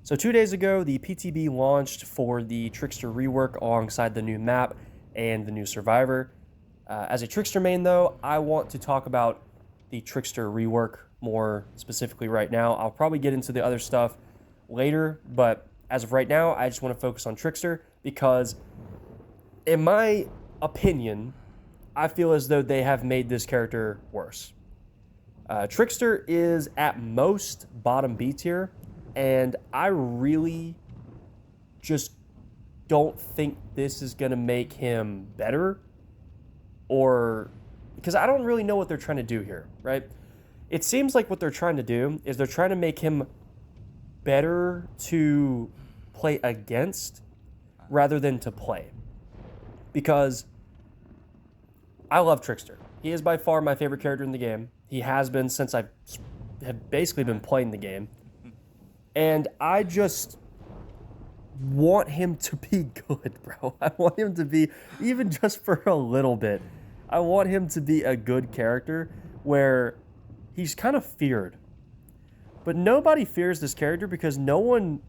So 2 days ago, the PTB launched for the Trickster rework alongside the new map and the new survivor. As a Trickster main, though, I want to talk about the Trickster rework more specifically right now. I'll probably get into the other stuff later, but as of right now, I just want to focus on Trickster because, in my opinion, I feel as though they have made this character worse. Trickster is at most bottom B tier, and I really just don't think this is going to make him better, or because I don't really know what they're trying to do here, right? It seems like what they're trying to do is they're trying to make him better to play against rather than to play. Because I love Trickster. He is by far my favorite character in the game. He has been since I have basically been playing the game. And I just want him to be good, bro. I want him to be, even just for a little bit, I want him to be a good character where he's kind of feared. But nobody fears this character because no one,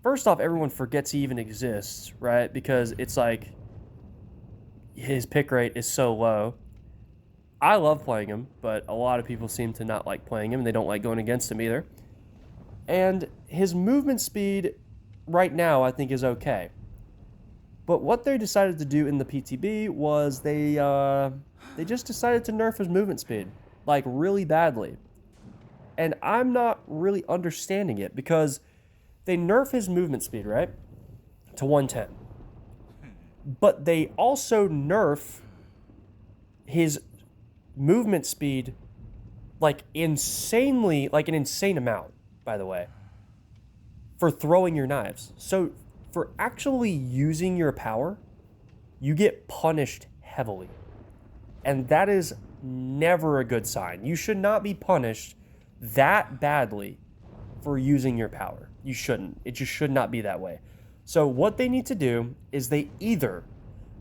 first off, everyone forgets he even exists, right? Because it's like his pick rate is so low. I love playing him, but a lot of people seem to not like playing him, and they don't like going against him either. And his movement speed right now, I think, is okay. But what they decided to do in the PTB was they just decided to nerf his movement speed, like really badly. And I'm not really understanding it because they nerf his movement speed, right, to 110. But they also nerf his movement speed like insanely, like an insane amount, by the way, for throwing your knives. So for actually using your power, you get punished heavily. And that is never a good sign. You should not be punished that badly for using your power. You shouldn't. It just should not be that way. So what they need to do is they either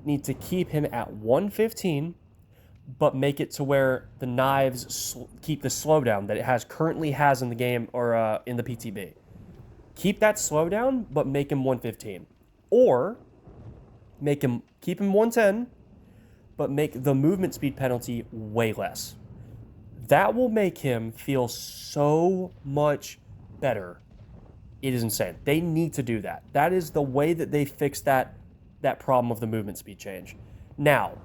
need to keep him at 115, but make it to where the knives keep the slowdown that it currently has in the game or in the PTB. Keep that slowdown, but make him 115. Or keep him 110, but make the movement speed penalty way less. That will make him feel so much better. It is insane. They need to do that. That is the way that they fix that problem of the movement speed change. Now,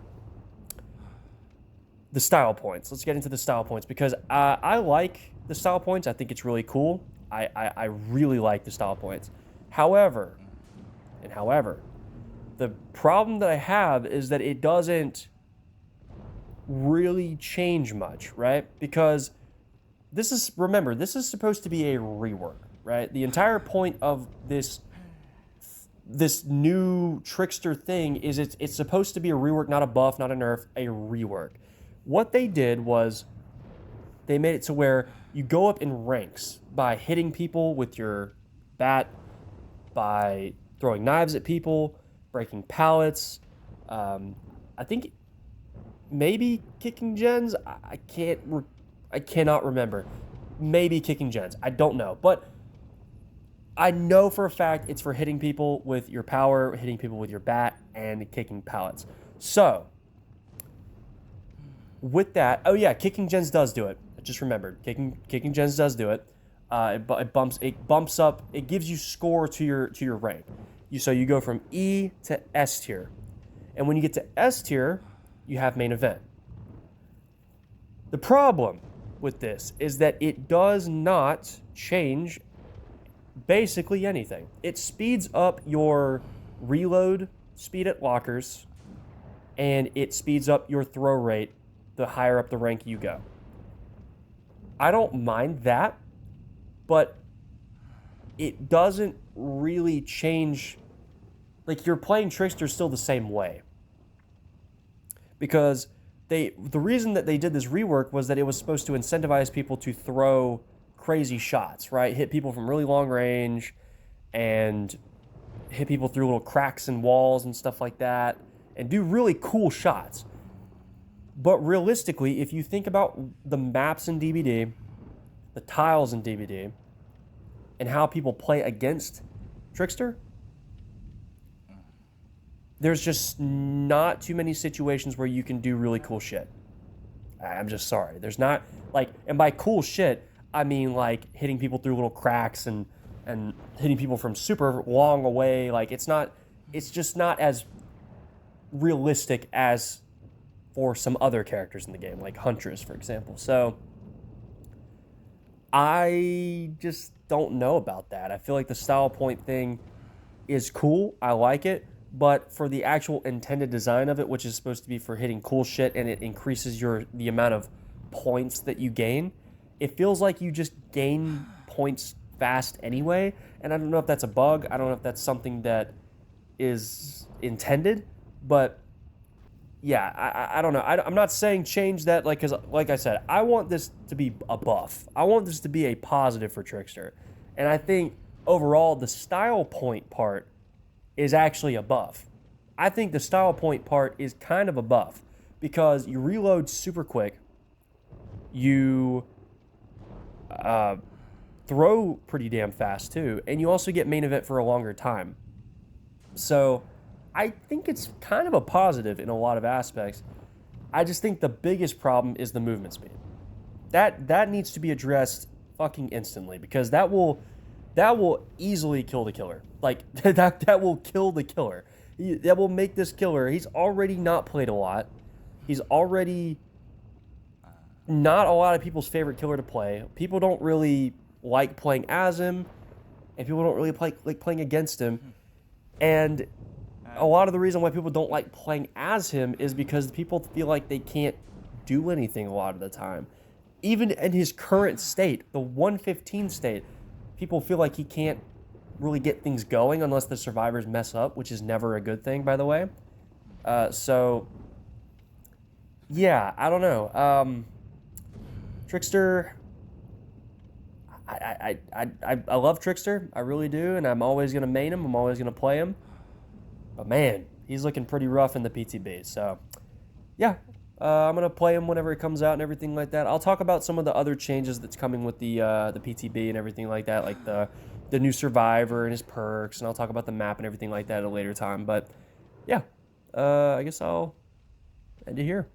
the style points. Let's get into the style points because I like the style points. I think it's really cool. I really like the style points. However, the problem that I have is that it doesn't really change much, right? Because remember, this is supposed to be a rework, right? The entire point of this new Trickster thing is it's supposed to be a rework, not a buff, not a nerf, a rework. What they did was they made it to where you go up in ranks by hitting people with your bat, by throwing knives at people, breaking pallets. I think maybe kicking gens. I cannot remember. Maybe kicking gens. I don't know. But I know for a fact it's for hitting people with your power, hitting people with your bat, and kicking pallets. So, with that, oh yeah, kicking gens does do it. I just remembered. Kicking gens does do it. It bumps up. It gives you score to your rank. So you go from E to S tier, and when you get to S tier, you have main event. The problem with this is that it does not change basically anything. It speeds up your reload speed at lockers, and it speeds up your throw rate the higher up the rank you go. I don't mind that, but it doesn't really change. Like, you're playing Trickster still the same way. Because the reason that they did this rework was that it was supposed to incentivize people to throw crazy shots, right? Hit people from really long range and hit people through little cracks in walls and stuff like that and do really cool shots. But realistically, if you think about the maps in DBD, the tiles in DBD, and how people play against Trickster, there's just not too many situations where you can do really cool shit. I'm just sorry. There's not, like, and by cool shit, I mean, like, hitting people through little cracks and hitting people from super long away. Like, it's just not as realistic as for some other characters in the game, like Huntress, for example. So, I just don't know about that. I feel like the style point thing is cool. I like it. But for the actual intended design of it, which is supposed to be for hitting cool shit and it increases the amount of points that you gain, it feels like you just gain points fast anyway. And I don't know if that's a bug. I don't know if that's something that is intended. But yeah, I don't know. I'm not saying change that, like, because like I said, I want this to be a buff. I want this to be a positive for Trickster. And I think overall the style point part is actually a buff. I think the style point part is kind of a buff because you reload super quick, you throw pretty damn fast too, and you also get main event for a longer time. So I think it's kind of a positive in a lot of aspects. I just think the biggest problem is the movement speed. That needs to be addressed fucking instantly because that will easily kill the killer. Like, that will kill the killer. That will make this killer, he's already not played a lot. He's already not a lot of people's favorite killer to play. People don't really like playing as him, and people don't really like playing against him. And a lot of the reason why people don't like playing as him is because people feel like they can't do anything a lot of the time. Even in his current state, the 115 state, people feel like he can't really get things going unless the survivors mess up, which is never a good thing, by the way. So, yeah, I don't know. Trickster, I love Trickster. I really do, and I'm always going to main him. I'm always going to play him. But, man, he's looking pretty rough in the PTB. So, yeah, I'm going to play him whenever it comes out and everything like that. I'll talk about some of the other changes that's coming with the PTB and everything like that, like the new survivor and his perks, and I'll talk about the map and everything like that at a later time. But, yeah, I guess I'll end it here.